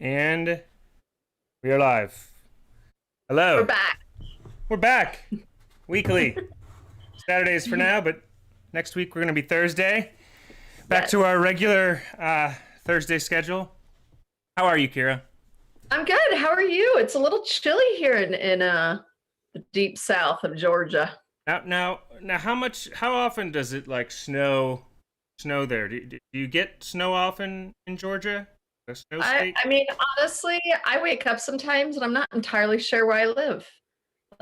And we are live. We're Hello. back. We're back. Weekly. Saturdays for now, but next week we're going to be Thursday. Back to Yes. our regular Thursday schedule. How are you, Kira? I'm good. How are you? It's a little chilly here in the deep south of Georgia. Now, how often does it like snow there? Do you get snow often in Georgia? A snow I, state? I mean, honestly, I wake up sometimes and I'm not entirely sure where I live.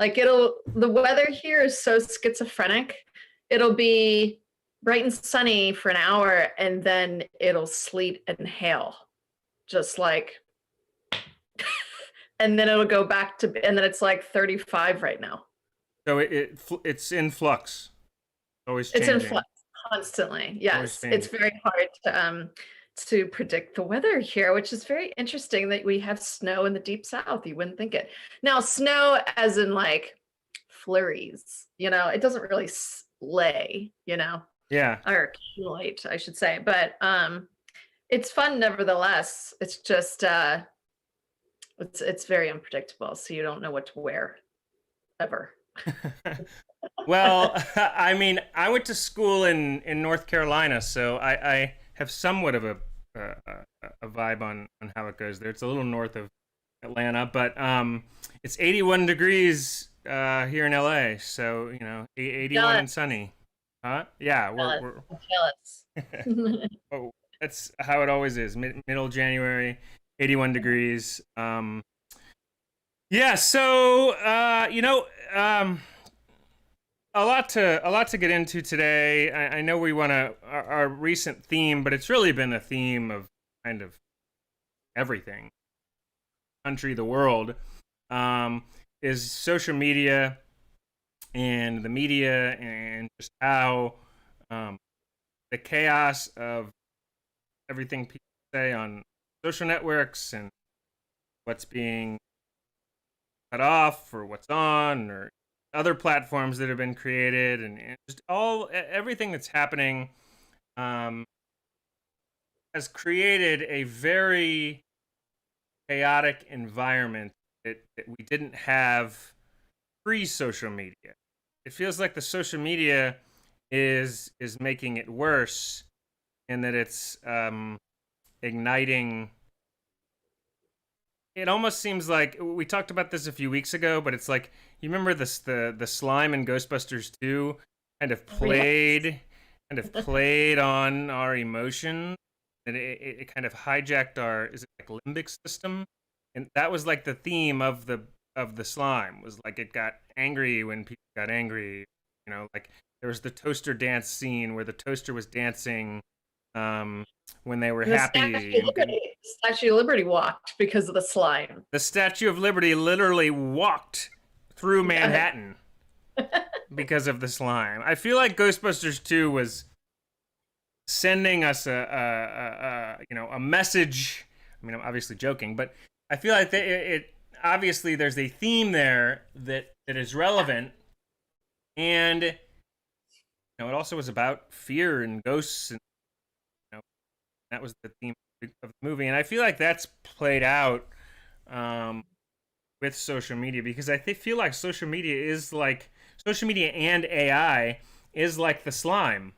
The weather here is so schizophrenic. It'll be bright and sunny for an hour and then it'll sleet and hail. Just like, and then it'll go back to, and then it's like 35 right now. So it's in flux. Always It's in changing. flux constantly. Always Yes, it's changing. very hard to predict the weather here, which is very interesting that we have snow in the deep south. You wouldn't think it. Now, snow as in like flurries, it doesn't really lay, Yeah. or accumulate, I should say. But it's fun nevertheless. It's just it's very unpredictable, so you don't know what to wear ever. Well, I mean, I went to school in North Carolina, so I have somewhat of a, a vibe on how it goes there. It's a little north of Atlanta, but it's 81 degrees here in LA, so 81 and Jealous, sunny. Huh? Yeah, jealous, we're I'm jealous. oh, that's how it always is. Middle January, 81 degrees. Yeah, so a lot to get into today. I know we want to our recent theme, but it's really been a theme of kind of everything, country, the world, um, is social media and the media and just how the chaos of everything people say on social networks and what's being cut off or what's on or other platforms that have been created and just everything that's happening um, has created a very chaotic environment that we didn't have pre-social media. It feels like the social media is making it worse, and that it's igniting. It almost seems like we talked about this a few weeks ago, but it's like you remember the slime in Ghostbusters 2 kind of Oh, yeah. played on our emotions, and it kind of hijacked our, is it like, limbic system, and that was like the theme of the slime, was like it got angry when people got angry, like there was the toaster dance scene where the toaster was dancing um when they were And the happy and good. Statue of Liberty walked because of the slime. The Statue of Liberty literally walked through Yes. Manhattan because of the slime. I feel like Ghostbusters 2 was sending us a message. I mean, I'm obviously joking, but I feel like it obviously there's a theme there that is relevant, and it also was about fear and ghosts, and you know, that was the theme of the movie. And I feel like that's played out um, with social media, because feel like social media and AI is like the slime,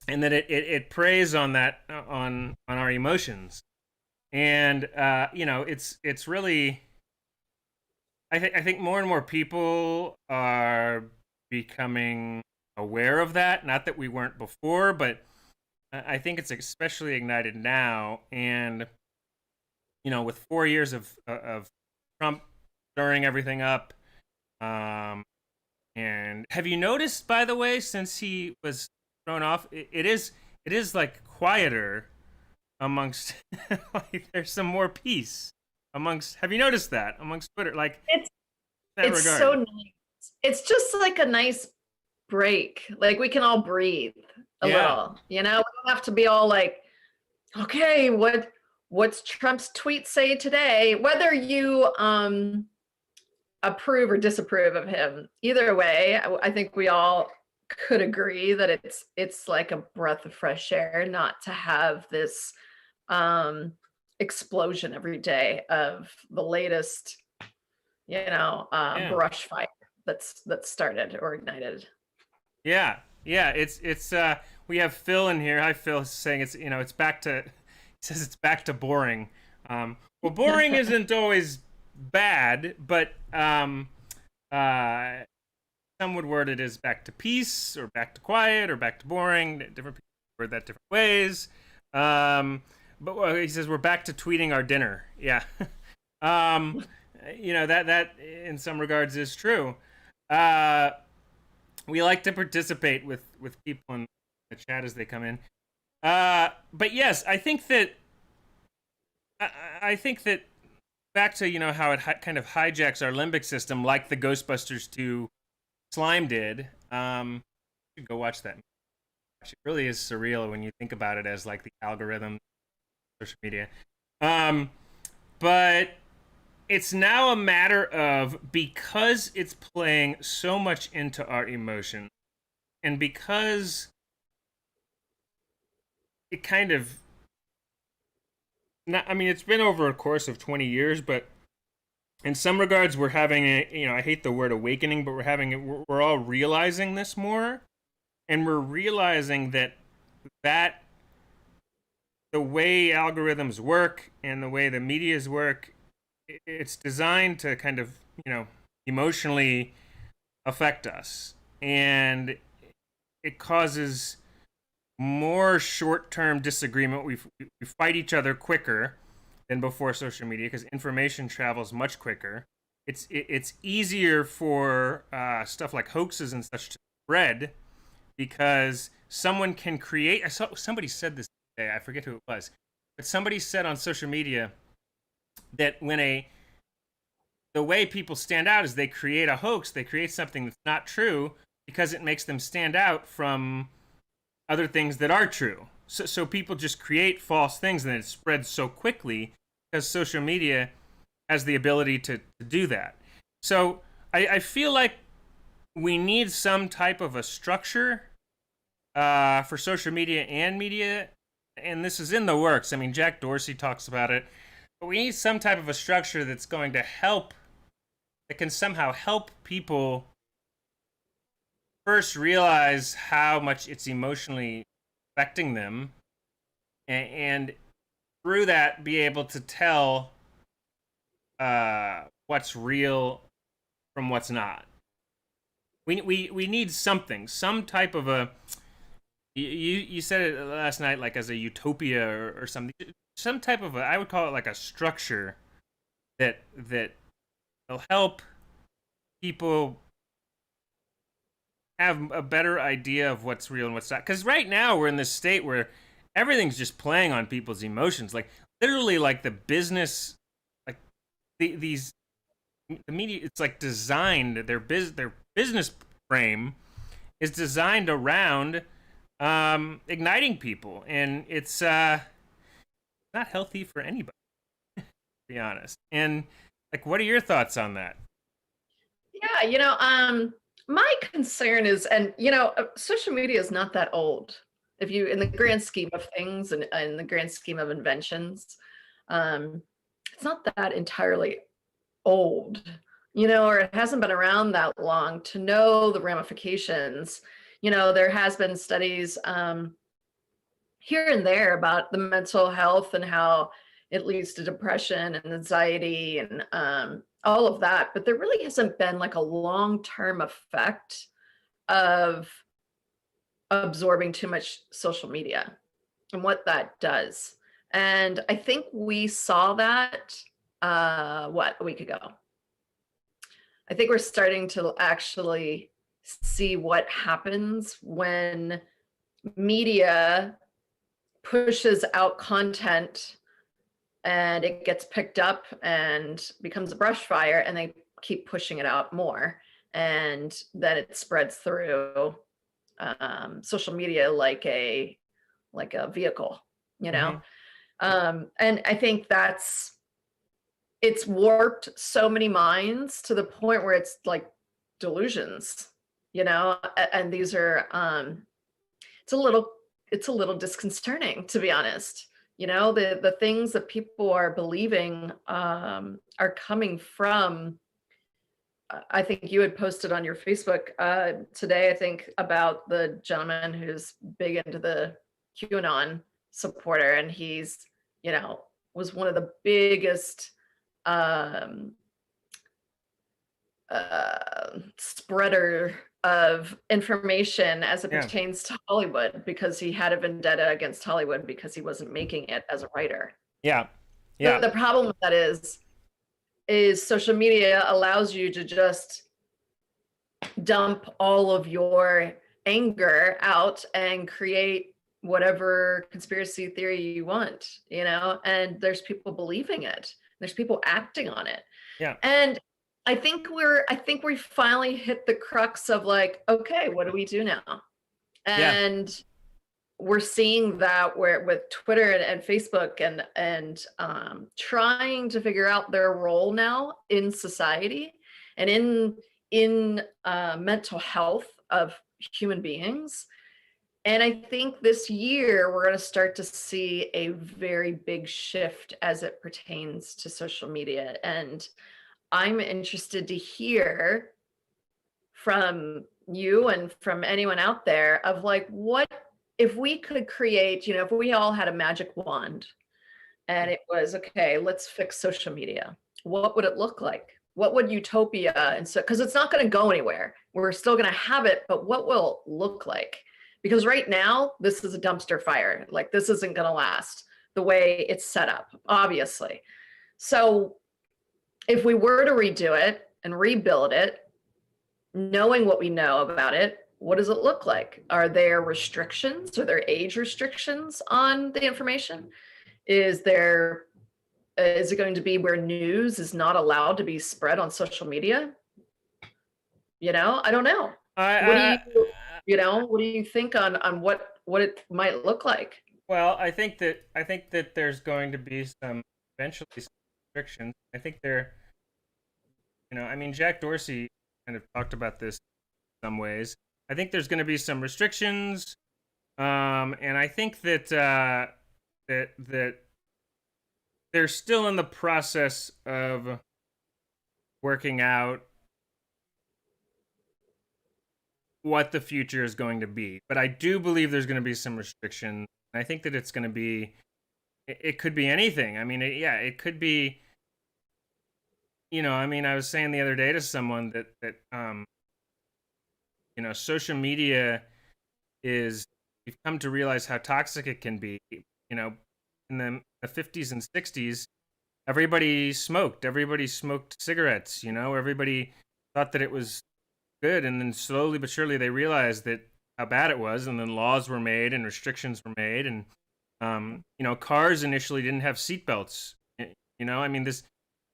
and that it preys on that on our emotions, and it's really, I think more and more people are becoming aware of that. Not that we weren't before, but I think it's especially ignited now. And with 4 years of Trump stirring everything up. And have you noticed, by the way, since he was thrown off, it is like quieter amongst like there's some more peace amongst. Have you noticed that amongst Twitter, like, It's in that it's so regard? nice. It's just like a nice break. Like we can all breathe a Yeah, little. We don't have to be all like, okay, what's Trump's tweet say today? Whether you approve or disapprove of him, either way, I think we all could agree that it's like a breath of fresh air not to have this um explosion every day of the latest, Yeah. brush fire that's started or ignited. Yeah. Yeah. It's we have Phil in here. Hi Phil, saying it's back to says it's back to boring. Well, boring isn't always bad, but uh some would word it as back to peace or back to quiet or back to boring. Different people word that different ways. But he says we're back to tweeting our dinner. Yeah. um, that in some regards is true. Uh, we like to participate with people in the chat as they come in. But yes, I think that back to how it kind of hijacks our limbic system, like the Ghostbusters 2 Slime did. You should go watch that. It really is surreal when you think about it as like the algorithm, social media. But it's now a matter of, because it's playing so much into our emotion, and because it kind of not, I mean, it's been over a course of 20 years, but in some regards we're having I hate the word awakening, but we're all realizing this more, and we're realizing that the way algorithms work and the way the medias work, it's designed to kind of emotionally affect us, and it causes more short-term disagreement. We fight each other quicker than before social media because information travels much quicker. It's easier for stuff like hoaxes and such to spread because someone can create. I saw somebody said this today. I forget who it was, but somebody said on social media that the way people stand out is they create a hoax, they create something that's not true because it makes them stand out from other things that are true. So people just create false things, and it spreads so quickly because social media has the ability to do that. So I feel like we need some type of a structure for social media and media, and this is in the works. I mean, Jack Dorsey talks about it, but we need some type of a structure that's going to help, that can somehow help people first realize how much it's emotionally affecting them, and through that be able to tell what's real from what's not. We need something, some type of a. You said it last night, like as a utopia or something, some type of a. I would call it like a structure that will help people have a better idea of what's real and what's not. Because right now we're in this state where everything's just playing on people's emotions, like literally, like the business, like the media. It's like designed, their business frame is designed around igniting people, and it's not healthy for anybody, to be honest. And like, what are your thoughts on that? Yeah, my concern is, and social media is not that old. If you, in the grand scheme of things, and in the grand scheme of inventions, it's not that entirely old, or it hasn't been around that long to know the ramifications. There has been studies here and there about the mental health and how it leads to depression and anxiety and all of that, but there really hasn't been like a long-term effect of absorbing too much social media and what that does. And I think we saw that a week ago. I think we're starting to actually see what happens when media pushes out content and it gets picked up and becomes a brush fire, and they keep pushing it out more, and then it spreads through social media like a vehicle, Mm-hmm. and I think it's warped so many minds to the point where it's like delusions, and these are it's a little disconcerting, to be honest, You know, the things that people are believing are coming from. I think you had posted on your Facebook today, I think, about the gentleman who's big into the QAnon supporter, and he's, you know, was one of the biggest um, spreader of information as it Yeah. pertains to Hollywood because he had a vendetta against Hollywood because he wasn't making it as a writer. Yeah. The, Yeah. the problem with that is social media allows you to just dump all of your anger out and create whatever conspiracy theory you want, you know, and there's people believing it. There's people acting on it. Yeah. And I think we finally hit the crux of like, okay, what do we do now? Yeah. And we're seeing that where with Twitter and Facebook and trying to figure out their role now in society and in mental health of human beings. And I think this year we're going to start to see a very big shift as it pertains to social media. And I'm interested to hear from you and from anyone out there of like, what if we could create, you know, if we all had a magic wand and it was, okay, let's fix social media, what would it look like? What would utopia, and so, because it's not going to go anywhere, we're still going to have it, but what will it look like? Because right now this is a dumpster fire, like this isn't going to last the way it's set up, obviously. So if we were to redo it and rebuild it, knowing what we know about it, what does it look like? Are there restrictions? Are there age restrictions on the information? Is it going to be where news is not allowed to be spread on social media? You know, I don't know. I, What do I, what do you think on what it might look like? well, I think that there's going to be some eventually some restrictions. I think there, I mean, Jack Dorsey kind of talked about this in some ways. I think there's going to be some restrictions, and I think that they're still in the process of working out what the future is going to be. But I do believe there's going to be some restrictions. And I think that it's going to be, it could be anything. I mean, it could be, I mean, I was saying the other day to someone that social media is, we've come to realize how toxic it can be. In the 50s and 60s, everybody smoked cigarettes, everybody thought that it was good, and then slowly but surely they realized that how bad it was, and then laws were made and restrictions were made, and cars initially didn't have seatbelts. I mean, this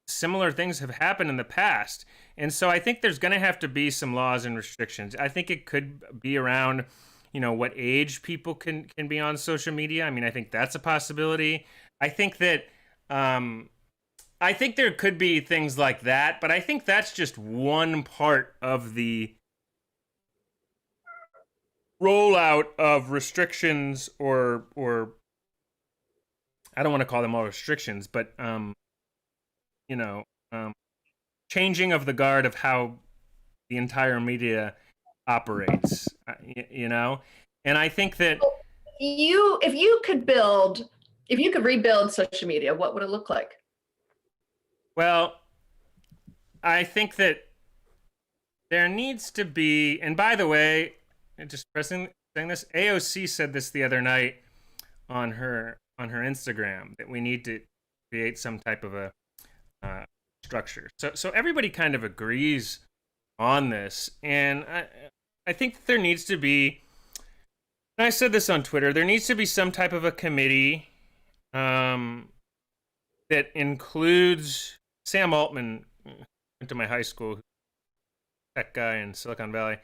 similar things have happened in the past, and so I think there's going to have to be some laws and restrictions. I think it could be around, what age people can be on social media. I mean, I think that's a possibility. I think that I think there could be things like that, but I think that's just one part of the rollout of restrictions, or I don't want to call them all restrictions, but you know, um, changing of the guard of how the entire media operates. And I think that, If you could rebuild social media, what would it look like? well, I think that there needs to be, and by the way, just saying this, AOC said this the other night on her Instagram, that we need to create some type of a structure. So everybody kind of agrees on this, and I think that there needs to be. And I said this on Twitter. There needs to be some type of a committee that includes Sam Altman. Went to my high school, tech guy in Silicon Valley.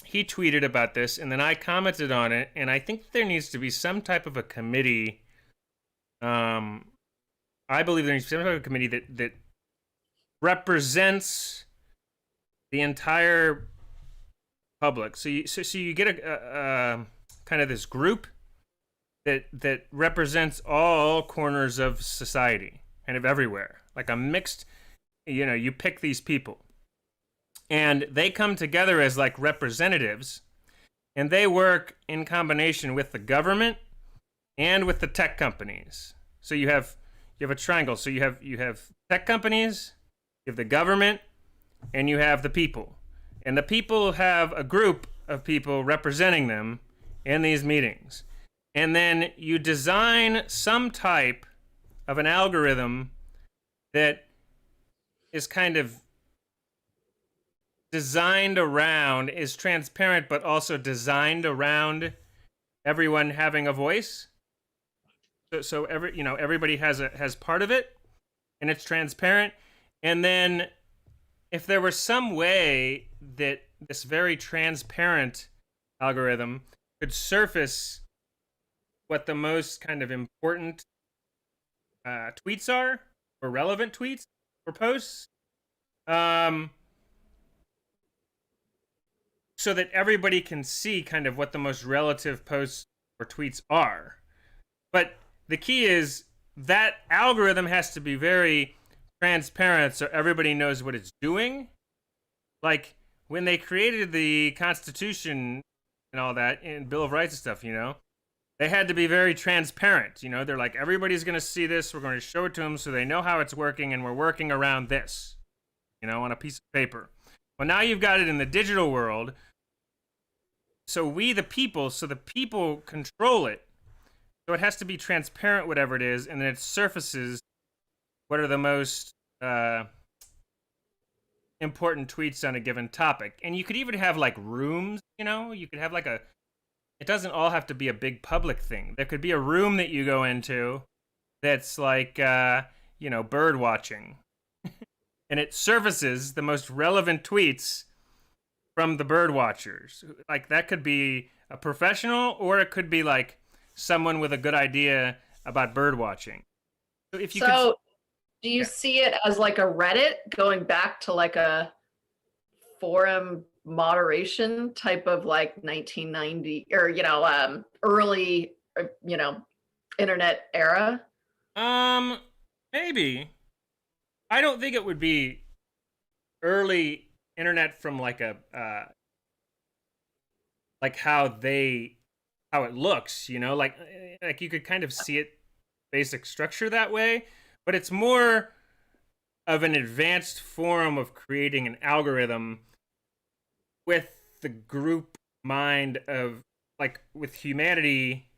He tweeted about this, and then I commented on it, and I think there needs to be some type of a committee. I believe there needs to be some type of committee that represents the entire public. So you get a kind of this group that represents all corners of society, kind of everywhere, like a mixed, you pick these people and they come together as like representatives, and they work in combination with the government and with the tech companies. So you have a triangle. So you have tech companies, you have the government, and you have the people. And the people have a group of people representing them in these meetings. And then you design some type of an algorithm that is kind of designed around, is transparent, but also designed around everyone having a voice. So everybody has part of it, and it's transparent. And then if there were some way that this very transparent algorithm could surface what the most kind of important tweets are, or relevant tweets or posts, so that everybody can see kind of what the most relative posts or tweets are. But the key is that algorithm has to be very transparent so everybody knows what it's doing. Like when they created the Constitution and all that, and Bill of Rights and stuff, they had to be very transparent. They're like, everybody's going to see this. We're going to show it to them so they know how it's working, and we're working around this, on a piece of paper. Well, now you've got it in the digital world. So the people control it. So it has to be transparent, whatever it is, and then it surfaces what are the most important tweets on a given topic. And you could even have like rooms, you could have like it doesn't all have to be a big public thing. There could be a room that you go into that's like, bird watching. And it surfaces the most relevant tweets from the bird watchers. Like that could be a professional, or it could be like someone with a good idea about bird watching. So if you do you see it as like a Reddit going back to like a forum moderation type of like 1990 or early internet era? Maybe. I don't think it would be early internet from like a like how it looks, like you could kind of see it basic structure that way, but it's more of an advanced form of creating an algorithm with the group mind of like with humanity,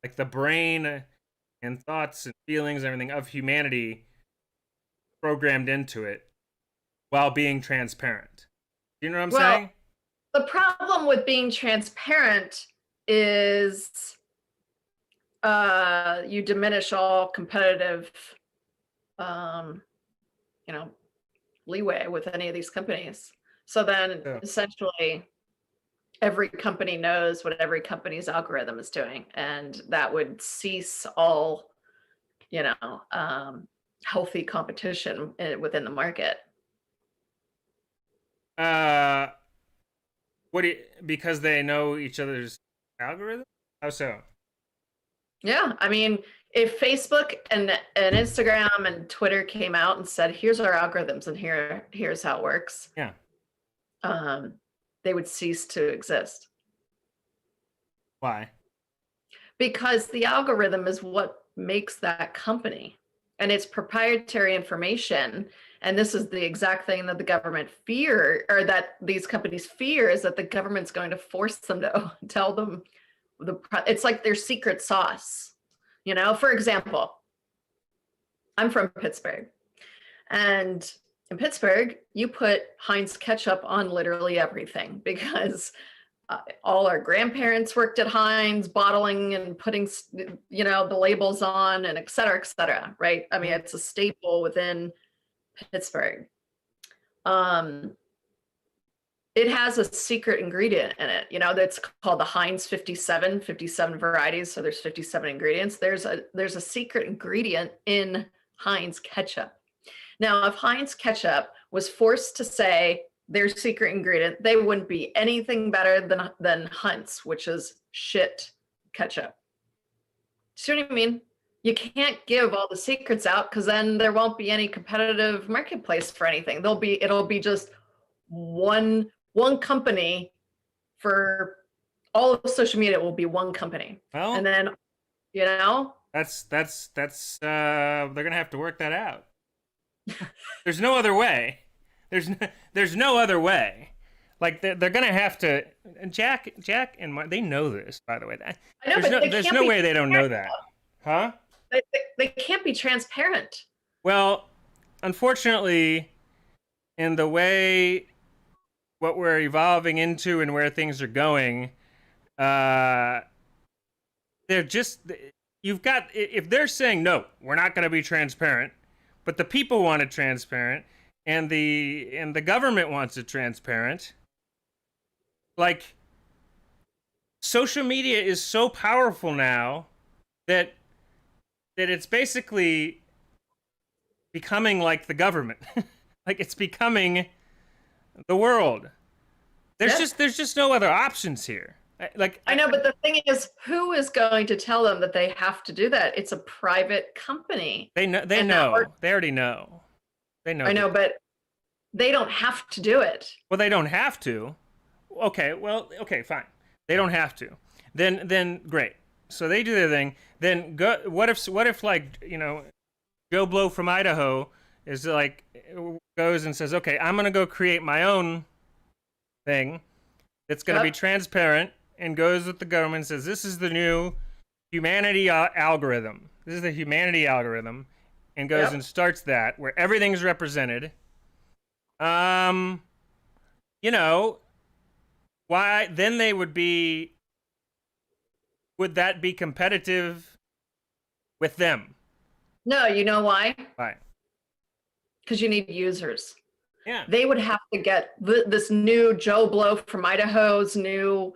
like the brain and thoughts and feelings and everything of humanity programmed into it while being transparent. You know what I'm saying? The problem with being transparent is you diminish all competitive leeway with any of these companies. So then essentially every company knows what every company's algorithm is doing, and that would cease all healthy competition within the market. Because they know each other's algorithm? How so? Yeah, I mean, if Facebook and Instagram and Twitter came out and said, "Here's our algorithms, and here's how it works," yeah, they would cease to exist. Why? Because the algorithm is what makes that company, and it's proprietary information. And this is the exact thing that the government or that these companies fear, is that the government's going to force them to tell them it's like their secret sauce. For example, I'm from Pittsburgh, and in Pittsburgh, you put Heinz ketchup on literally everything because all our grandparents worked at Heinz, bottling and putting, the labels on, and et cetera, right? I mean, it's a staple within Pittsburgh. It has a secret ingredient in it, that's called the Heinz 57 varieties. So there's 57 ingredients. There's a secret ingredient in Heinz ketchup. Now, if Heinz ketchup was forced to say their secret ingredient, they wouldn't be anything better than Hunt's, which is shit ketchup. See what I mean? You can't give all the secrets out because then there won't be any competitive marketplace for anything. It'll be just one company for all of social media will be one company. And Well, then, you know, they're gonna have to work that out. There's no other way. There's no other way. Like they're gonna have to. And Jack and Mark, they know this, by the way. I know, but There's no way they don't know that, huh? they can't be transparent. Well, unfortunately, in the way what we're evolving into and where things are going, they're just you've got if they're saying no, we're not going to be transparent, but the people want it transparent, and the government wants it transparent. Like social media is so powerful now that it's basically becoming like the government. Like it's becoming the world. There's just no other options here. I know, but the thing is, who is going to tell them that they have to do that? It's a private company. They know. They know. They already know. They know. I know, but they don't have to do it. Well, they don't have to. Okay. Well, okay, fine. They don't have to. Then great. So they do their thing. Then go. What if like Joe Blow from Idaho is like goes and says, okay, I'm gonna go create my own thing that's gonna be transparent, and goes with the government and says, this is the new humanity algorithm. This is the humanity algorithm, and goes and starts that where everything's represented. Why then they would that be competitive with them? No, you know why? Why? Because you need users. Yeah. They would have to get this new Joe Blow from Idaho's new,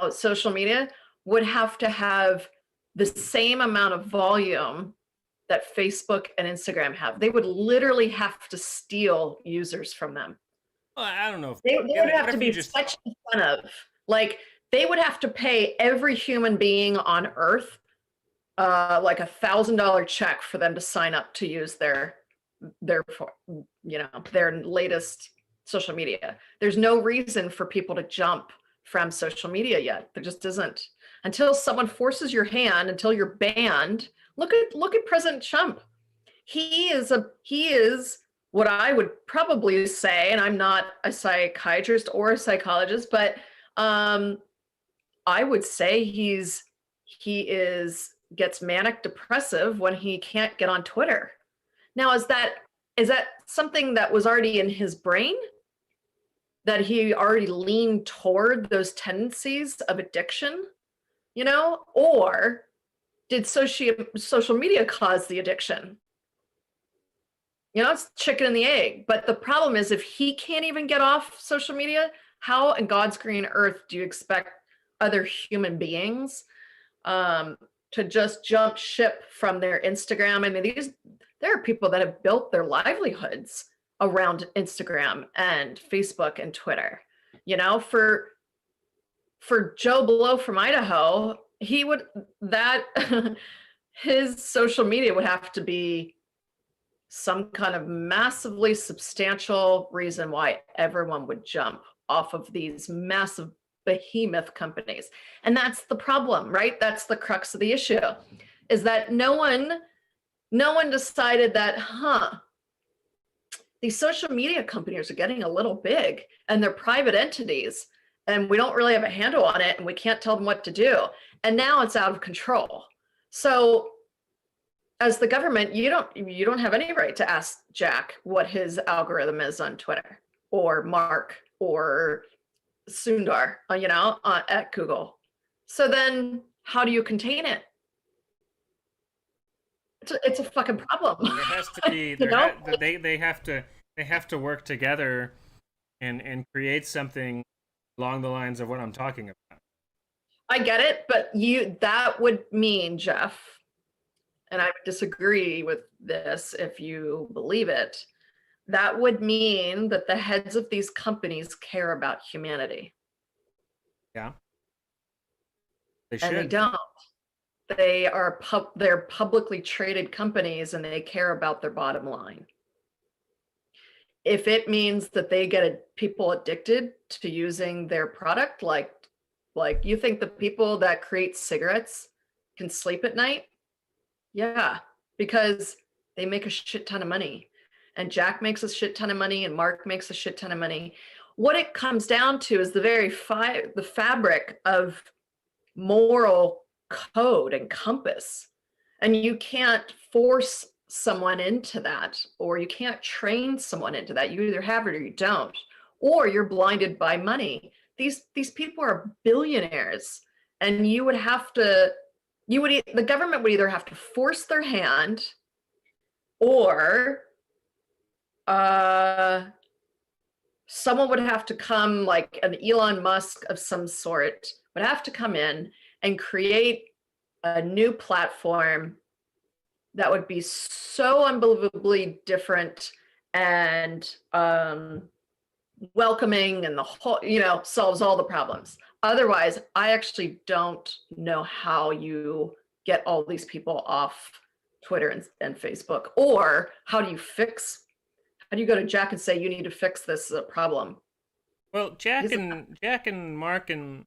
social media would have to have the same amount of volume that Facebook and Instagram have. They would literally have to steal users from them. Well, I don't know. They would have to be such incentive. Like they would have to pay every human being on Earth like $1,000 check for them to sign up to use their latest social media. There's no reason for people to jump from social media yet. There just isn't. Until someone forces your hand, until you're banned. Look at President Trump. He is what I would probably say, and I'm not a psychiatrist or a psychologist, but I would say he gets manic depressive when he can't get on Twitter. Now, is that something that was already in his brain? That he already leaned toward those tendencies of addiction, or did social media cause the addiction? It's chicken and the egg. But the problem is, if he can't even get off social media, how in God's green earth do you expect other human beings to just jump ship from their Instagram? I mean, there are people that have built their livelihoods around Instagram and Facebook and Twitter. For Joe Blow from Idaho, his social media would have to be some kind of massively substantial reason why everyone would jump off of these massive behemoth companies. And that's the problem, right? That's the crux of the issue, is that no one decided that, these social media companies are getting a little big and they're private entities and we don't really have a handle on it and we can't tell them what to do. And now it's out of control. So as the government, you don't have any right to ask Jack what his algorithm is on Twitter, or Mark, or Sundar, at Google. So then how do you contain it? It's a fucking problem. There has to be they have to work together and create something along the lines of what I'm talking about. I get it, but that would mean, Jeff, and I would disagree with this if you believe it, that would mean that the heads of these companies care about humanity. Yeah. They should. And they don't. they're publicly traded companies and they care about their bottom line. If it means that they get people addicted to using their product, like you think the people that create cigarettes can sleep at night? Yeah, because they make a shit ton of money. And Jack makes a shit ton of money and Mark makes a shit ton of money. What it comes down to is the fabric of moral code and compass. And you can't force someone into that, or you can't train someone into that. You either have it or you don't, or you're blinded by money. These people are billionaires, and the government would either have to force their hand, or someone would have to come, like an Elon Musk of some sort, would have to come in and create a new platform that would be so unbelievably different and welcoming, and the whole, solves all the problems. Otherwise, I actually don't know how you get all these people off Twitter and Facebook, or how do you go to Jack and say, you need to fix this problem? Well, Jack and Mark and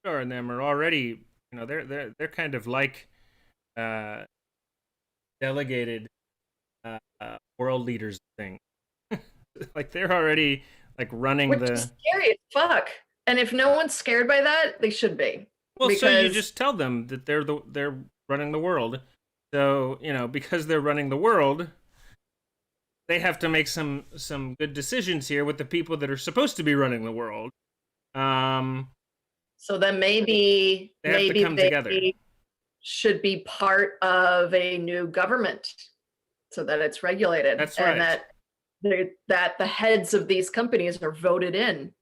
them are already, they're kind of like delegated world leaders thing. Like they're already like running Which is scary as fuck. And if no one's scared by that, they should be. Well, because... so you just tell them that they're running the world. So, because they're running the world, they have to make some good decisions here with the people that are supposed to be running the world. So then maybe they should be part of a new government so that it's regulated. That's right. And that the heads of these companies are voted in.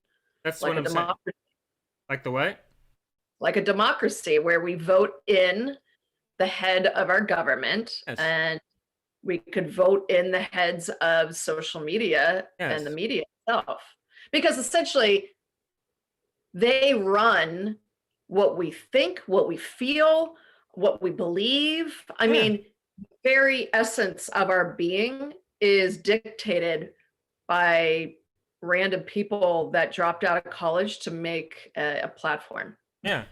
That's like what I'm saying. Like the what? Like a democracy, where we vote in the head of our government. Yes. And we could vote in the heads of social media. Yes. And the media itself. Because essentially, they run what we think, what we feel, what we believe. I mean, the very essence of our being is dictated by random people that dropped out of college to make a platform. Yeah.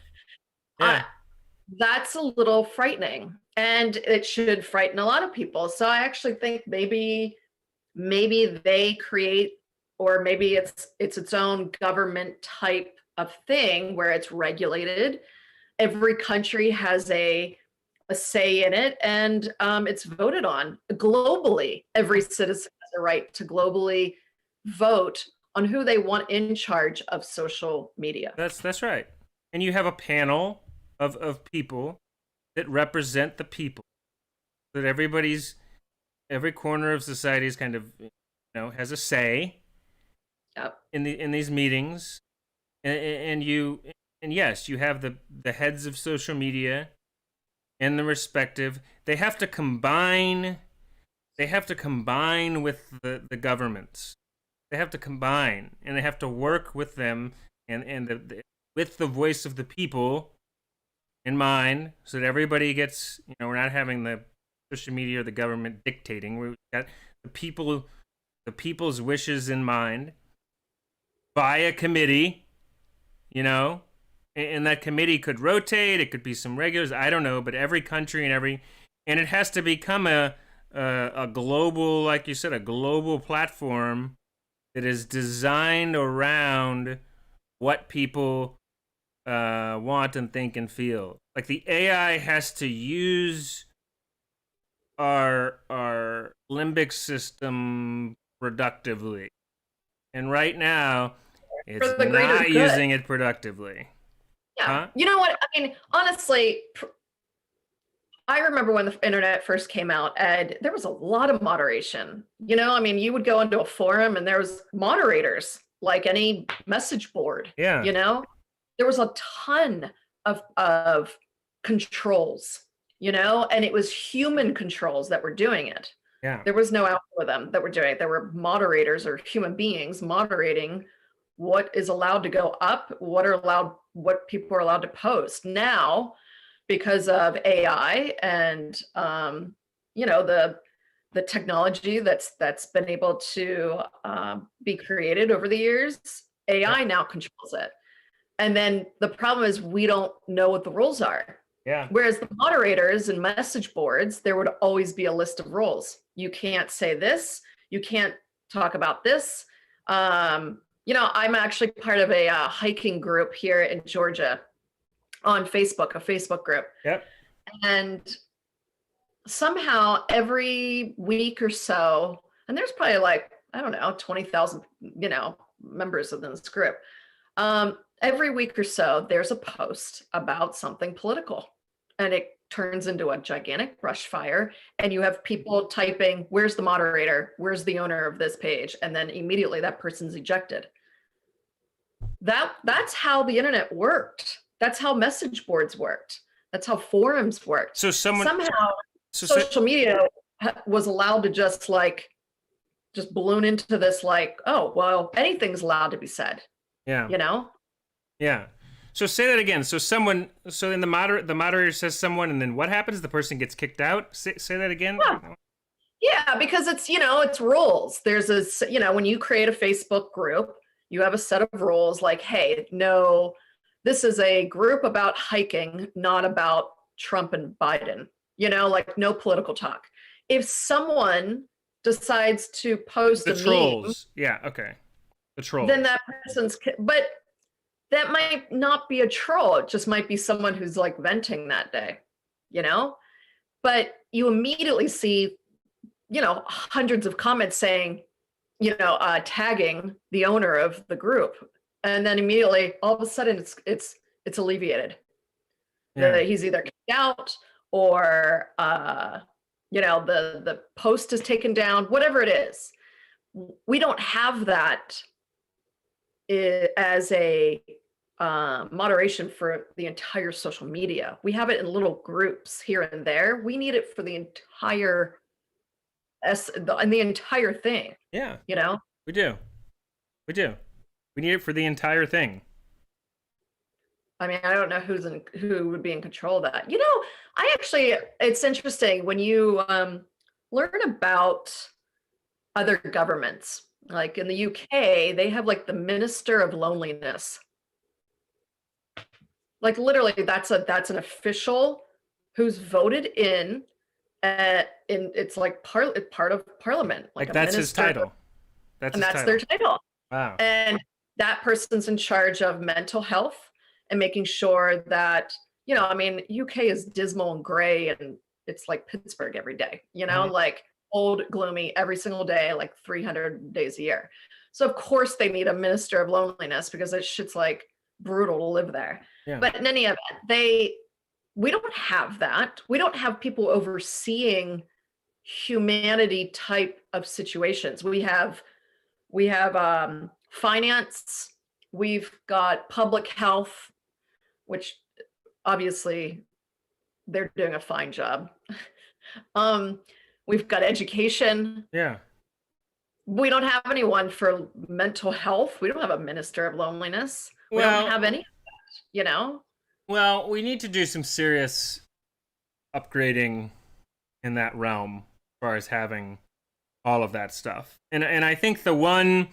That's a little frightening, and it should frighten a lot of people. So I actually think maybe they create, or maybe it's its own government type of thing where it's regulated. Every country has a say in it, and it's voted on globally. Every citizen has a right to globally vote on who they want in charge of social media. That's right. And you have a panel of people that represent the people. That every corner of society is kind of, has a say. Yep. In these meetings. And yes, you have the heads of social media and the respective. They have to combine with the governments. They have to combine, and they have to work with them and with the voice of the people in mind, so that everybody gets, we're not having the social media or the government dictating. We've got the people's wishes in mind by a committee, and that committee could rotate. It could be some regulars, I don't know, but every country and it has to become a global, like you said, a global platform that is designed around what people want and think and feel. Like the AI has to use our limbic system productively, and right now it's not using it productively. Yeah. Huh? You know what? I mean, honestly, I remember when the internet first came out, and there was a lot of moderation. You would go into a forum and there was moderators, like any message board. Yeah. There was a ton of controls, and it was human controls that were doing it. Yeah. There was no algorithm that were doing it. There were moderators or human beings moderating what is allowed to go up, what people are allowed to post. Now, because of AI and the technology that's been able to be created over the years. Yeah. AI now controls it. And then the problem is we don't know what the rules are. Yeah. Whereas the moderators and message boards, there would always be a list of rules. You can't say this. You can't talk about this. I'm actually part of a hiking group here in Georgia on Facebook, a Facebook group. Yep. And somehow every week or so, and there's probably like, I don't know, 20,000, members of this group. Every week or so, there's a post about something political, and it turns into a gigantic brush fire. And you have people typing, "Where's the moderator? Where's the owner of this page?" And then immediately that person's ejected. That's how the internet worked. That's how message boards worked. That's how forums worked. So somehow social media was allowed to just balloon into this oh, well, anything's allowed to be said. Yeah. Yeah. So say that again. So then the moderator says someone, and then what happens? The person gets kicked out. Say that again. Yeah, because it's rules. There's when you create a Facebook group, you have a set of rules like, hey, no, this is a group about hiking, not about Trump and Biden, no political talk. If someone decides to post the a trolls, yeah, okay, the trolls, then that but that might not be a troll. It just might be someone who's venting that day, but you immediately see, hundreds of comments saying, tagging the owner of the group. And then immediately, all of a sudden, it's alleviated. Yeah. He's either kicked out or, the post is taken down, whatever it is. We don't have that as a moderation for the entire social media. We have it in little groups here and there. We need it for the entire thing. Yeah. We do. We need it for the entire thing. I mean, I don't know who would be in control of that. It's interesting when you learn about other governments. Like in the UK, they have the Minister of Loneliness. Literally, that's an official who's voted in. It's part of Parliament. That's his title. That's their title. Wow. And that person's in charge of mental health and making sure that, UK is dismal and gray, and it's like Pittsburgh every day, Mm-hmm. Old, gloomy every single day, 300 days a year. So of course they need a Minister of Loneliness because that shit's brutal to live there. Yeah. But in any event, we don't have that. We don't have people overseeing humanity type of situations. We have finance, we've got public health, which obviously they're doing a fine job. We've got education. Yeah. We don't have anyone for mental health. We don't have a Minister of Loneliness. We don't have any of that, Well, we need to do some serious upgrading in that realm as far as having all of that stuff. And I think the one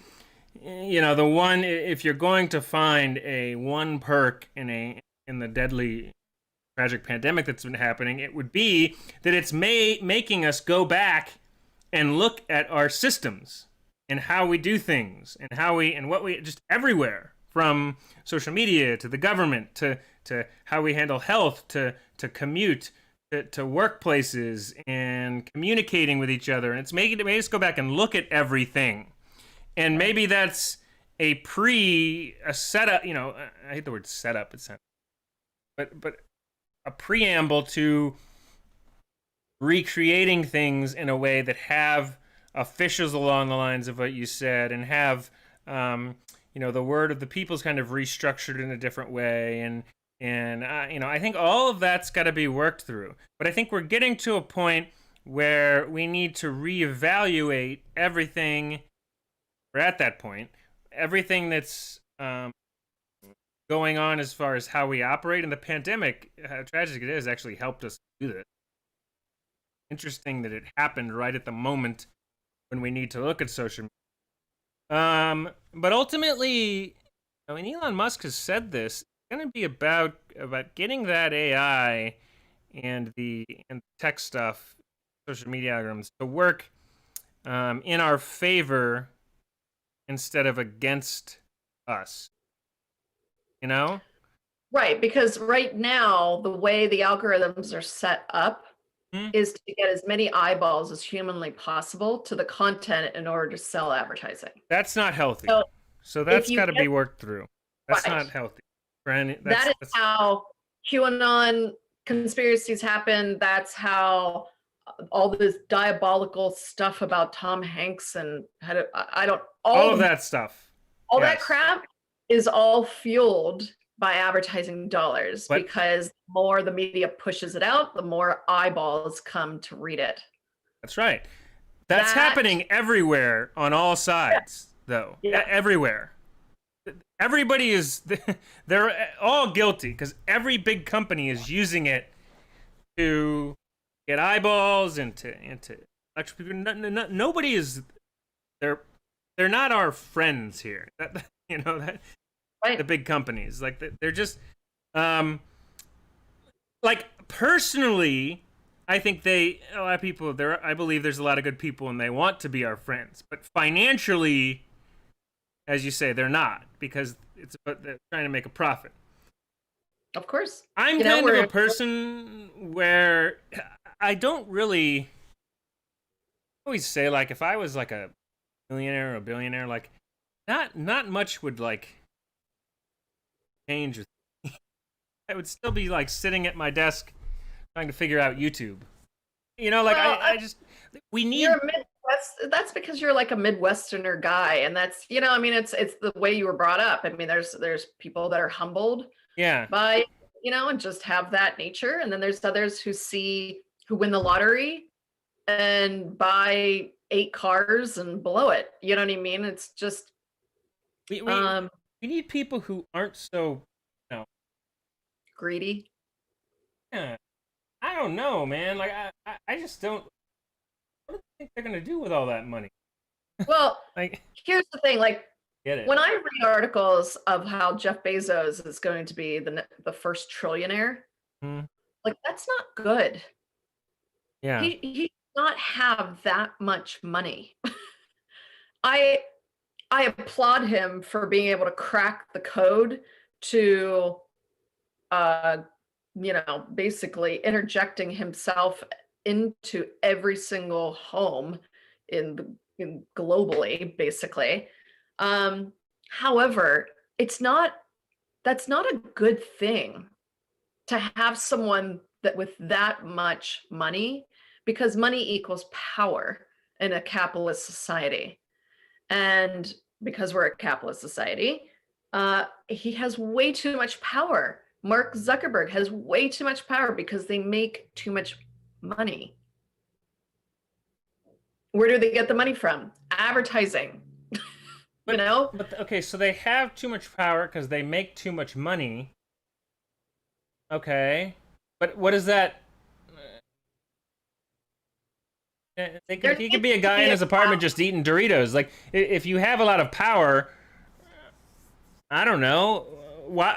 if you're going to find one perk in the deadly tragic pandemic that's been happening, it would be that it's making us go back and look at our systems and how we do things and what we just everywhere, from social media to the government to how we handle health to commute to workplaces and communicating with each other. And it's made us go back and look at everything. And maybe that's a setup, I hate the word setup, but a preamble to recreating things in a way that have officials along the lines of what you said, and have the word of the people's kind of restructured in a different way, and I think all of that's got to be worked through. But I think we're getting to a point where we need to reevaluate everything. We're at that point. Everything that's going on as far as how we operate. And the pandemic, how tragic it is, actually helped us do this. Interesting that it happened right at the moment when we need to look at social media. But ultimately, I mean, Elon Musk has said this. It's going to be about getting that AI and the tech stuff, social media algorithms to work in our favor instead of against us. You know? Right, because right now, the way the algorithms are set up Hmm? is to get as many eyeballs as humanly possible to the content in order to sell advertising. That's not healthy. So So if that's you got to get be worked through. That's right, not healthy. For any, that is that's how QAnon conspiracies happen. That's how all this diabolical stuff about Tom Hanks and how to, I don't all of that stuff. all that Yes. crap is all fueled by advertising dollars But because the more the media pushes it out, the more eyeballs come to read it. that's right. That's That, happening everywhere on all sides, though. yeah, Everywhere. Everybody is, they're all guilty because every big company is using it to get eyeballs into electric people. Nobody is, they're, they're not our friends here. You know, that right. the big companies, like, they're just, um, like, personally, I think a lot of people there. I believe there's a lot of good people and they want to be our friends, but financially, as you say, they're not because it's about they're trying to make a profit. Of course. I'm You know, kind of a we're person where I don't really always say, like, if I was like a millionaire or a billionaire, like, not much would like change. I would still be like sitting at my desk trying to figure out YouTube. You know, like, well, I just we you're need. a Midwest. That's because you're like a Midwesterner guy, and that's I mean, it's the way you were brought up. I mean, there's people that are humbled Yeah, by and just have that nature, and then there's others who win the lottery and buy 8 cars and blow it. You know what I mean? It's just we we um we need people who aren't so, you know, greedy. yeah, I don't know, man. Like, I just don't. What do they think they're gonna do with all that money? Well, Like, here's the thing, like get it? when I read articles of how Jeff Bezos is going to be the first trillionaire, Hmm. like that's not good. Yeah, He does not have that much money. I I applaud him for being able to crack the code to uh basically interjecting himself into every single home globally basically. However, it's not that's not a good thing to have someone that with that much money, because money equals power in a capitalist society. And because we're a capitalist society, he has way too much power. Mark Zuckerberg has way too much power because they make too much money. Where do they get the money from? Advertising, you but know? okay, so they have too much power because they make too much money. Okay, but what is that? There He could needs be a to guy be in a his apartment just eating Doritos. Like, if you have a lot of power, I don't know.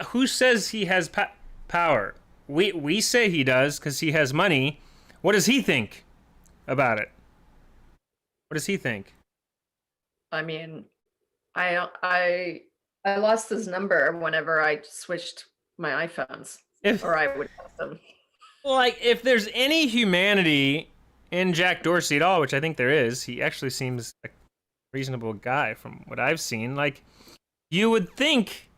Who says he has power? We say he does because he has money. What does he think about it? What does he think? I mean, I lost his number whenever I switched my iPhones, If or I would have them. like if there's any humanity in Jack Dorsey at all, which I think there is, he actually seems like a reasonable guy from what I've seen. Like, you would think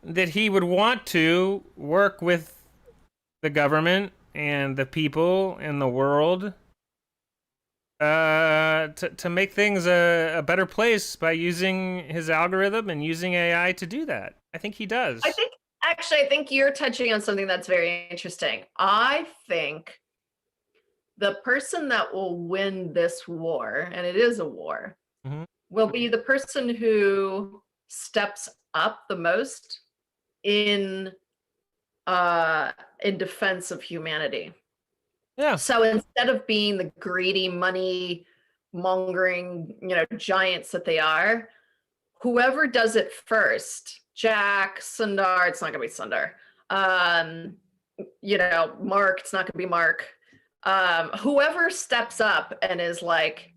that he would want to work with the government and the people in the world to make things a better place by using his algorithm and using AI to do that. I think he I does. think Actually, I think you're touching on something that's very interesting. I think the person that will win this war, and it is a war, Hmm. will be the person who steps up the most in uh in defense of humanity. Yeah. So instead of being the greedy money mongering, giants that they are, whoever does it first, Jack, Sundar, it's not gonna be Sundar. Mark, it's not gonna be Mark. Whoever steps up and is like,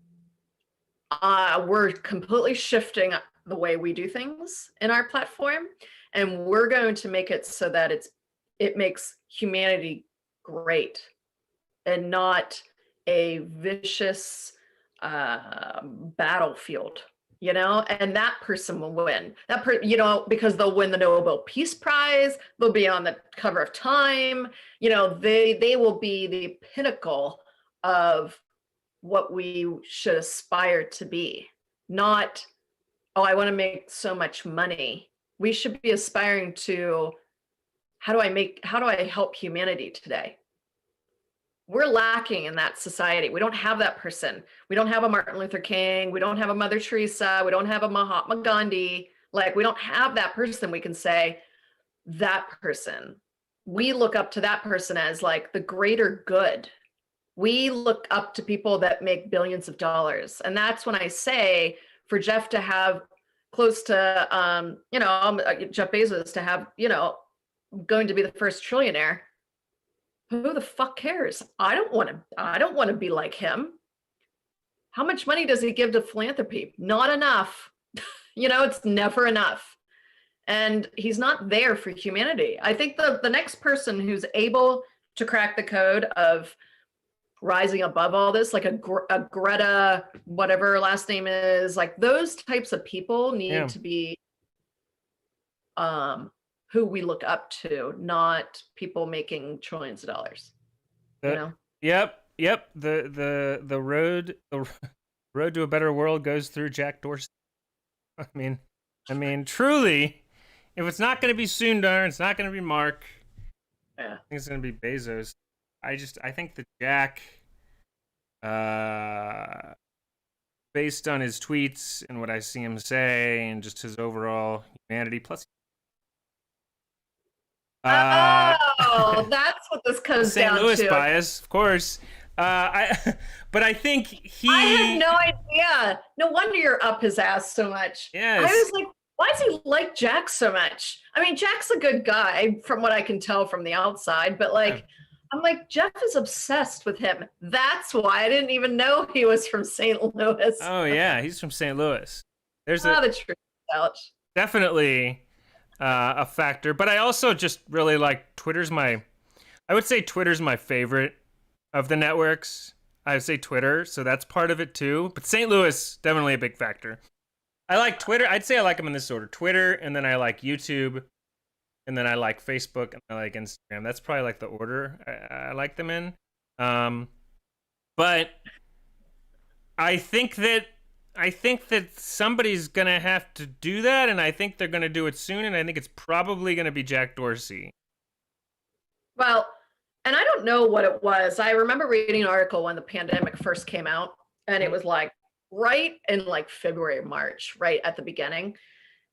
we're completely shifting the way we do things in our platform, and we're going to make it so that it makes humanity great and not a vicious battlefield, and that person will win. Because they'll win the Nobel Peace Prize, they'll be on the cover of Time, they will be the pinnacle of what we should aspire to be. Not, oh, I want to make so much money. We should be aspiring to, how do I help humanity today? We're lacking in that society. We don't have that person. We don't have a Martin Luther King. We don't have a Mother Teresa. We don't have a Mahatma Gandhi. Like, we don't have that person. We can say, that person. We look up to that person as like the greater good. We look up to people that make billions of dollars. And that's when I say, for Jeff to have close to, Jeff Bezos to have, going to be the first trillionaire, who the fuck cares? I don't want to be like him. How much money does he give to philanthropy? Not enough. It's never enough. And he's not there for humanity. I think the next person who's able to crack the code of rising above all this, like a Greta, whatever her last name is, like those types of people need to be who we look up to, not people making trillions of dollars. Yep. The road to a better world goes through Jack Dorsey. I mean, truly, if it's not going to be Sundar, it's not going to be Mark. Yeah. I think it's going to be Bezos. I think that Jack, based on his tweets and what I see him say, and just his overall humanity, plus. That's what this comes down to. St. Louis bias, of course. But I think I had no idea. No wonder you're up his ass so much. Yes. I was like, why does he like Jack so much? I mean, Jack's a good guy from what I can tell from the outside, but I'm like, Jeff is obsessed with him. That's why I didn't even know he was from St. Louis. Oh yeah, he's from St. Louis. There's the truth out. Definitely a factor, but I also just really like I would say Twitter's my favorite of the networks. I would say Twitter, so that's part of it too. But St. Louis, definitely a big factor. I like Twitter. I'd say I like them in this order: Twitter, and then I like YouTube, and then I like Facebook, and I like Instagram. That's probably like the order I like them in. But I think that somebody's gonna have to do that, and I think they're gonna do it soon, and I think it's probably gonna be Jack Dorsey. Well, and I don't know what it was. I remember reading an article when the pandemic first came out, and it was like right in like February, March, right at the beginning.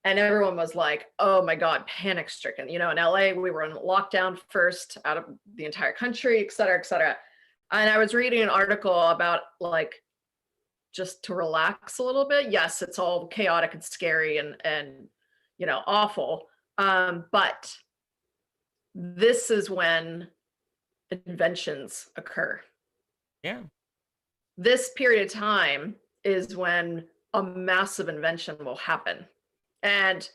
And everyone was like, oh my God, panic stricken. In LA, we were in lockdown first out of the entire country, et cetera, et cetera. And I was reading an article about like, just to relax a little bit. Yes, it's all chaotic and scary and awful. But this is when inventions occur. Yeah. This period of time is when a massive invention will happen. And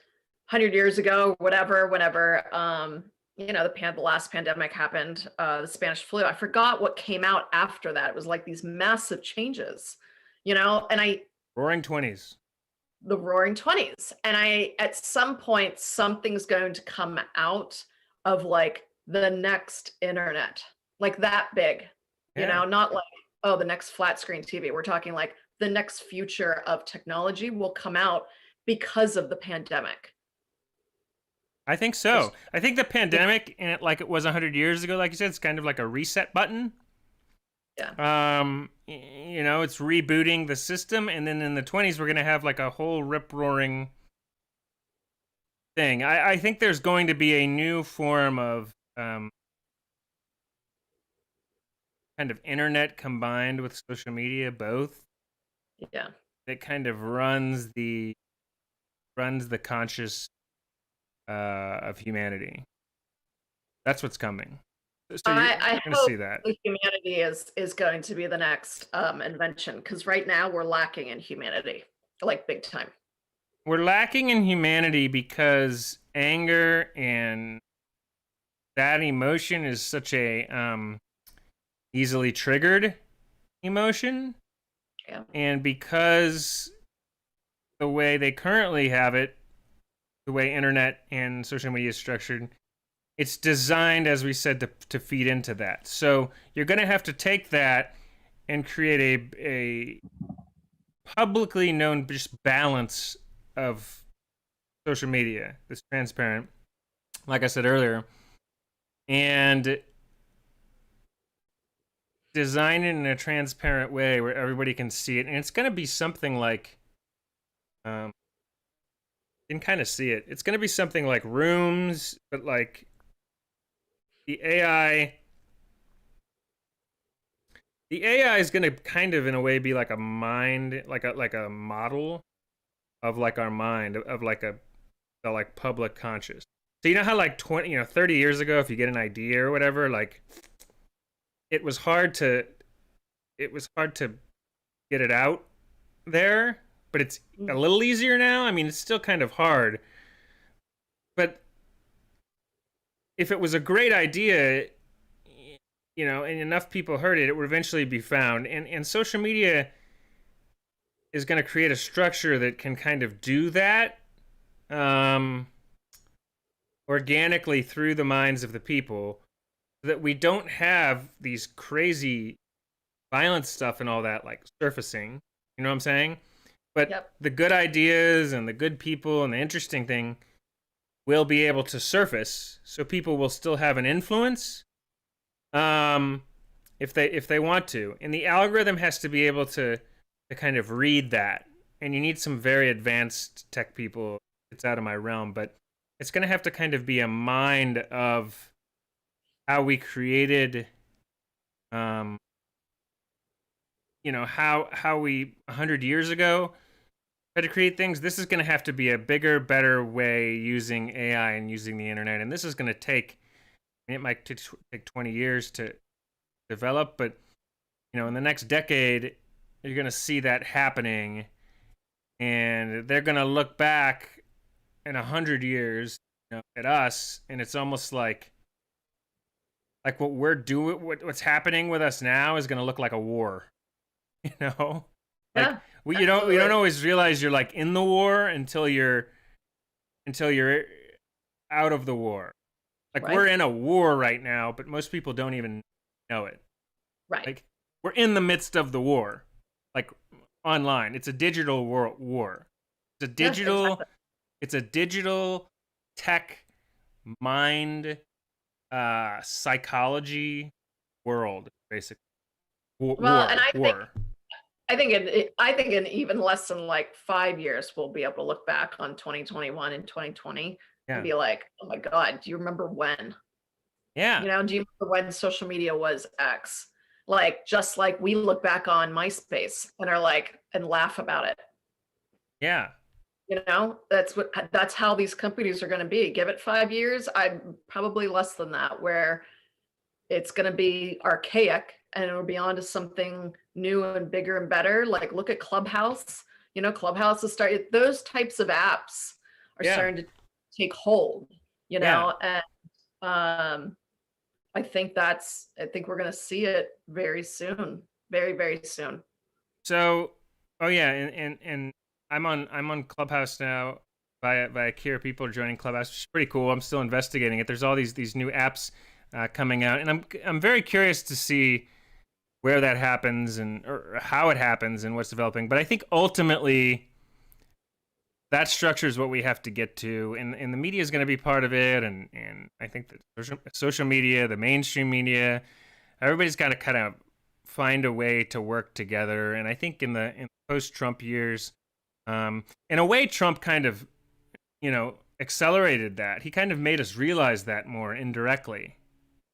100 years ago, whenever, the last pandemic happened, the Spanish flu, I forgot what came out after that. It was like these massive changes, and Roaring 20s. The Roaring 20s. And at some point, something's going to come out of like the next internet, like that big, not like, oh, the next flat screen TV. We're talking like the next future of technology will come out because of the pandemic. I think so. I think the pandemic, and like it was 100 years ago, like you said, it's kind of like a reset button. Yeah. It's rebooting the system, and then in the 20s, we're gonna have like a whole rip-roaring thing. I think there's going to be a new form of kind of internet combined with social media, both, Yeah. that kind of runs the conscious of humanity. That's what's coming. So you're I going to hope see that. the humanity is going to be the next invention, because right now we're lacking in humanity, like big time. We're lacking in humanity because anger and that emotion is such a easily triggered emotion, Yeah. and because the way they currently have it, the way internet and social media is structured, it's designed, as we said, to feed into that. So you're going to have to take that and create a publicly known just balance of social media that's transparent, like I said earlier, and design it in a transparent way where everybody can see it. And it's going to be something like, um, you can kind of see it. It's going to be something like rooms, but like the AI the AI is going to kind of in a way be like a mind, like a model of like our mind, of like a the like public conscious. So you know how like 20, 30 years ago, if you get an idea or whatever, like it was hard to it was hard to get it out there, but it's a little easier now. I mean, it's still kind of hard, but if it was a great idea, and enough people heard it, it would eventually be found. And social media is going to create a structure that can kind of do that um, organically through the minds of the people, so that we don't have these crazy violent stuff and all that like surfacing. You know what I'm saying? But Yep. the good ideas and the good people and the interesting thing will be able to surface, so people will still have an influence, um, if they want to. And the algorithm has to be able to kind of read that. And you need some very advanced tech people. It's out of my realm, but it's going to have to kind of be a mind of how we created, um, how we 100 years ago had to create things. This is going to have to be a bigger, better way using AI and using the internet. And this is going to take, it might take 20 years to develop, but in the next decade, you're going to see that happening, and they're going to look back in 100 years, at us, and it's almost like what we're doing, what's happening with us now is going to look like a war. You know, like Yeah. we don't always realize you're like in the war until you're out of the war. Like we're Right. in a war right now, but most people don't even know it. Right. Like we're in the midst of the war, like online. It's a digital war. It's a Yes, digital. exactly. It's a digital tech mind psychology world, basically. War, Well, and war, war. I think in even less than like 5 years, we'll be able to look back on 2021 and 2020 and Yeah, be like, oh my God, do you remember when? yeah, Do you remember when social media was X? Like, just like we look back on MySpace and are like, and laugh about it. yeah, That's how these companies are going to be. Give it 5 years. I'm probably less than that, where it's going to be archaic and it'll be on to something new and bigger and better. Like, look at Clubhouse. Clubhouse is starting, those types of apps are yeah, starting to take hold, yeah. and um, I think we're going to see it very soon, very, very soon. So, oh yeah, and I'm on Clubhouse now via Kira. People are joining Clubhouse, which is pretty cool. I'm still investigating it. There's all these new apps coming out, and I'm very curious to see where that happens and or how it happens and what's developing. But I think ultimately that structure is what we have to get to, and the media is going to be part of it, and I think that social media, the mainstream media, everybody's got to kind of find a way to work together. And I think in post Trump years, in a way, Trump kind of, accelerated that. He kind of made us realize that more indirectly,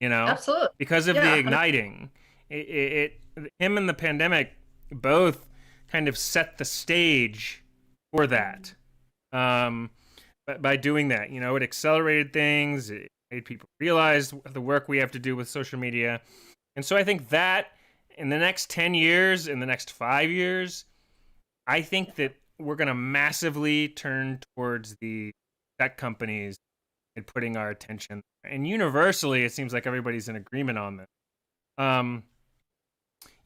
Absolutely. because of the Yeah. igniting. Him and the pandemic both kind of set the stage for that. But by doing that, it accelerated things. It made people realize the work we have to do with social media. And so I think that in the next 10 years, in the next 5 years, I think that we're going to massively turn towards the tech companies and putting our attention. And universally, it seems like everybody's in agreement on this.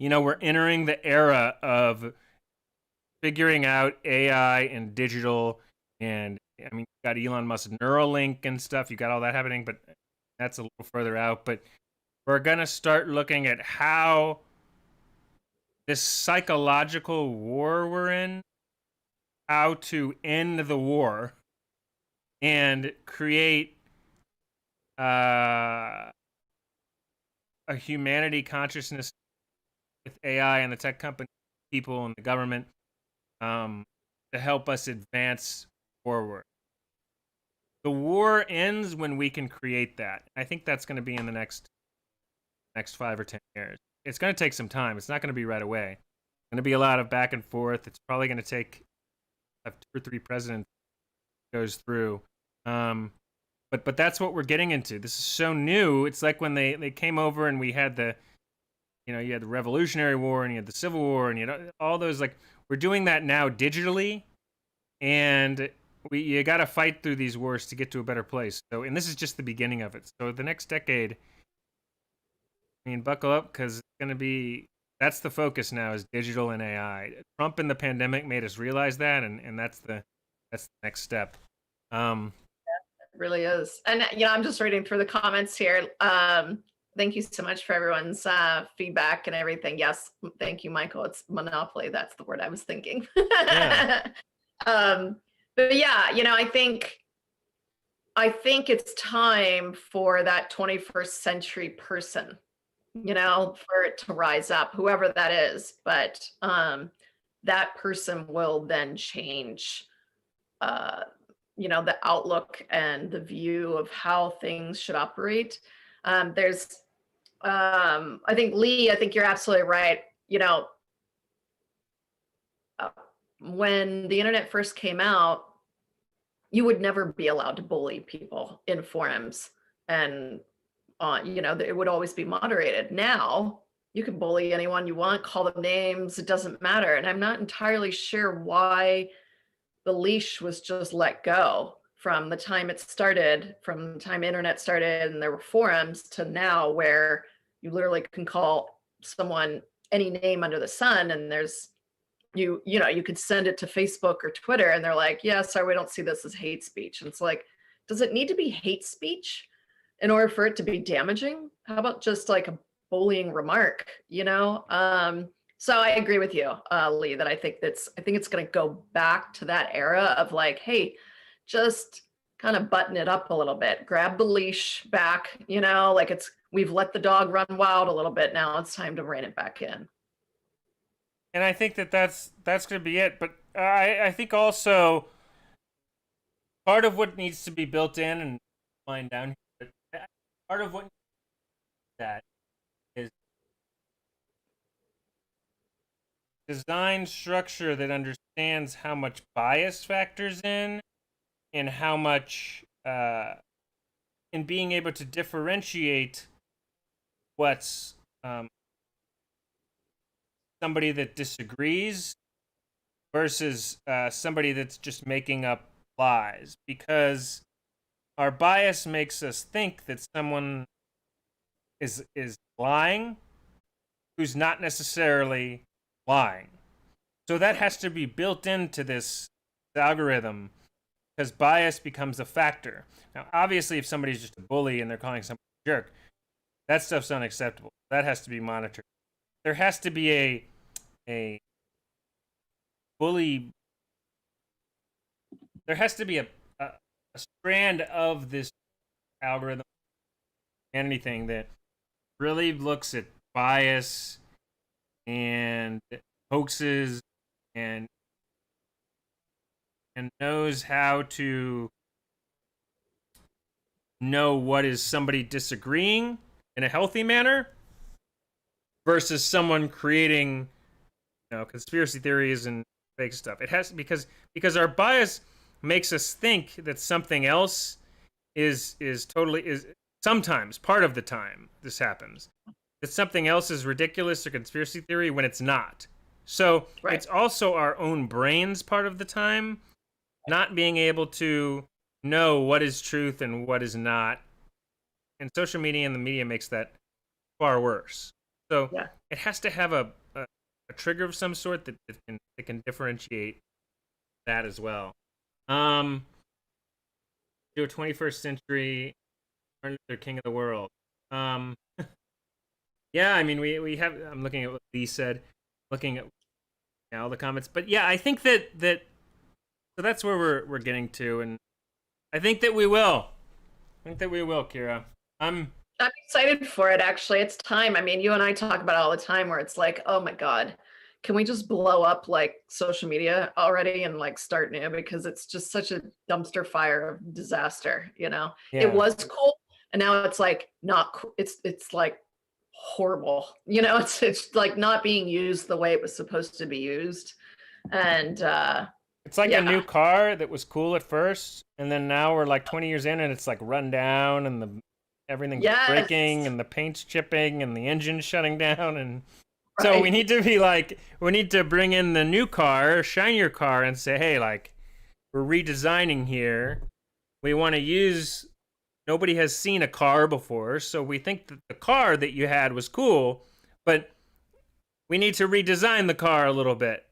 We're entering the era of figuring out AI and digital, and I mean, you got Elon Musk's Neuralink and stuff. You got all that happening, but that's a little further out. But we're gonna start looking at how this psychological war we're in, how to end the war and create a humanity consciousness with AI and the tech company people and the government, to help us advance forward. The war ends when we can create that. I think that's going to be in the next 5 or 10 years. It's going to take some time. It's not going to be right away. It's going to be a lot of back and forth. It's probably going to take 2 or 3 presidents goes through. But that's what we're getting into. This is so new. It's like when they came over and we had you had the Revolutionary War and you had the Civil War and you had all those, like, we're doing that now digitally, and you got to fight through these wars to get to a better place. So, and this is just the beginning of it. So the next decade, I mean, buckle up, because it's going to be, that's the focus now, is digital and AI. Trump and the pandemic made us realize that, and that's the next step. It really is. And I'm just reading through the comments here. Thank you so much for everyone's feedback and everything. Yes, thank you, Michael. It's monopoly. That's the word I was thinking. Yeah. But yeah, I think it's time for that 21st century person, for it to rise up, whoever that is. But that person will then change, the outlook and the view of how things should operate. I think, Lee, I think you're absolutely right. When the internet first came out, you would never be allowed to bully people in forums, and it would always be moderated. Now you can bully anyone you want, call them names, it doesn't matter. And I'm not entirely sure why the leash was just let go from the time it started, from the time internet started and there were forums, to now, where you literally can call someone any name under the sun, and there's you could send it to Facebook or Twitter and they're like, yeah, sorry, we don't see this as hate speech. And it's like, does it need to be hate speech in order for it to be damaging? How about just like a bullying remark? So I agree with you, Lee, that I think it's going to go back to that era of like, hey, just kind of button it up a little bit, grab the leash back, like we've let the dog run wild a little bit. Now it's time to rein it back in. And I think that's going to be it. But I think also part of what needs to be built in, and line down here, part of what that is design structure that understands how much bias factors in, and how much in being able to differentiate what's somebody that disagrees versus somebody that's just making up lies, because our bias makes us think that someone is lying who's not necessarily lying. So that has to be built into this algorithm, because bias becomes a factor. Now, obviously, if somebody's just a bully and they're calling somebody a jerk, that stuff's unacceptable. That has to be monitored. There has to be a bully. There has to be a strand of this algorithm, anything that really looks at bias and hoaxes and knows how to know what is somebody disagreeing in a healthy manner versus someone creating, conspiracy theories and fake stuff. It has because our bias makes us think that something else is sometimes part of the time this happens, that something else is ridiculous or conspiracy theory when it's not. So Right. it's also our own brains part of the time not being able to know what is truth and what is not. And social media and the media makes that far worse. So Yeah. it has to have a trigger of some sort that can differentiate that as well. Do a 21st century Martin Luther King of the world. Um, yeah, I mean we have. I'm looking at what Lee said, looking at all the comments, but yeah, I think that so that's where we're getting to, and I think that we will. I think that we will, Kira. I'm excited for it, actually. It's time. I mean, you and I talk about it all the time where it's like, oh my God, can we just blow up like social media already and like start new? Because it's just such a dumpster fire of disaster, Yeah. It was cool. And now it's like not cool. It's like horrible. It's like not being used the way it was supposed to be used. And it's like yeah. a new car that was cool at first, and then now we're like 20 years in, and it's like run down, and everything's breaking, and the paint's chipping, and the engine's shutting down, and so we need to bring in the new car, shinier car, and say, hey, like, we're redesigning here. We want to use. Nobody has seen a car before, so we think that the car that you had was cool, but we need to redesign the car a little bit.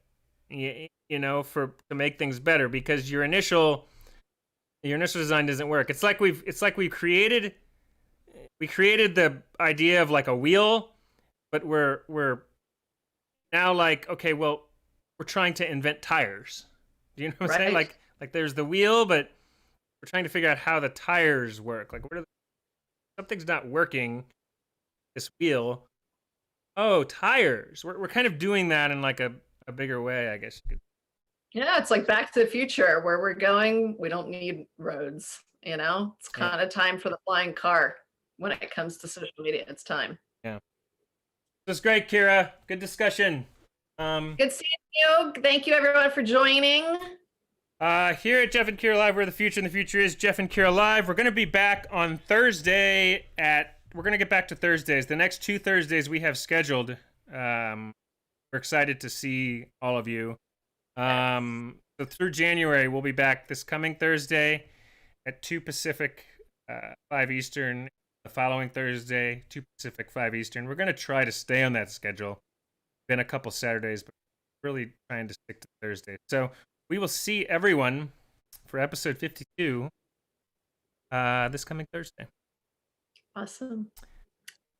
To make things better, because your initial design doesn't work. It's like we created the idea of like a wheel, but we're now like, okay, well, we're trying to invent tires. Do you know what I'm saying? Like there's the wheel, but we're trying to figure out how the tires work. Like something's not working. This wheel. Oh, tires. We're kind of doing that in like a bigger way, I guess you could. Yeah, it's like Back to the Future. Where we're going, we don't need roads. It's kind of time for the flying car. When it comes to social media, it's time. Yeah. This was great, Kira. Good discussion. Good seeing you. Thank you, everyone, for joining. Here at Jeff and Kira Live, where the future is Jeff and Kira Live. We're going to be back on Thursday we're going to get back to Thursdays. The next 2 Thursdays we have scheduled. We're excited to see all of you. So through January, we'll be back this coming Thursday at 2 Pacific, 5 Eastern. The following Thursday, 2 Pacific, 5 Eastern. We're going to try to stay on that schedule. Been a couple Saturdays, but really trying to stick to Thursday. So we will see everyone for episode 52 this coming Thursday. Awesome.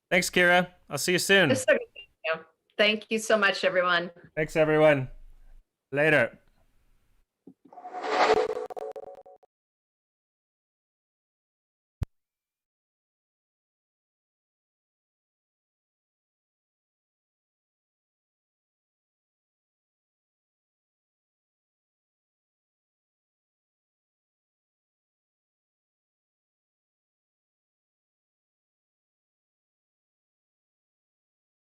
Thanks, Kira. I'll see you soon. Thank you so much, everyone. Thanks, everyone. Later.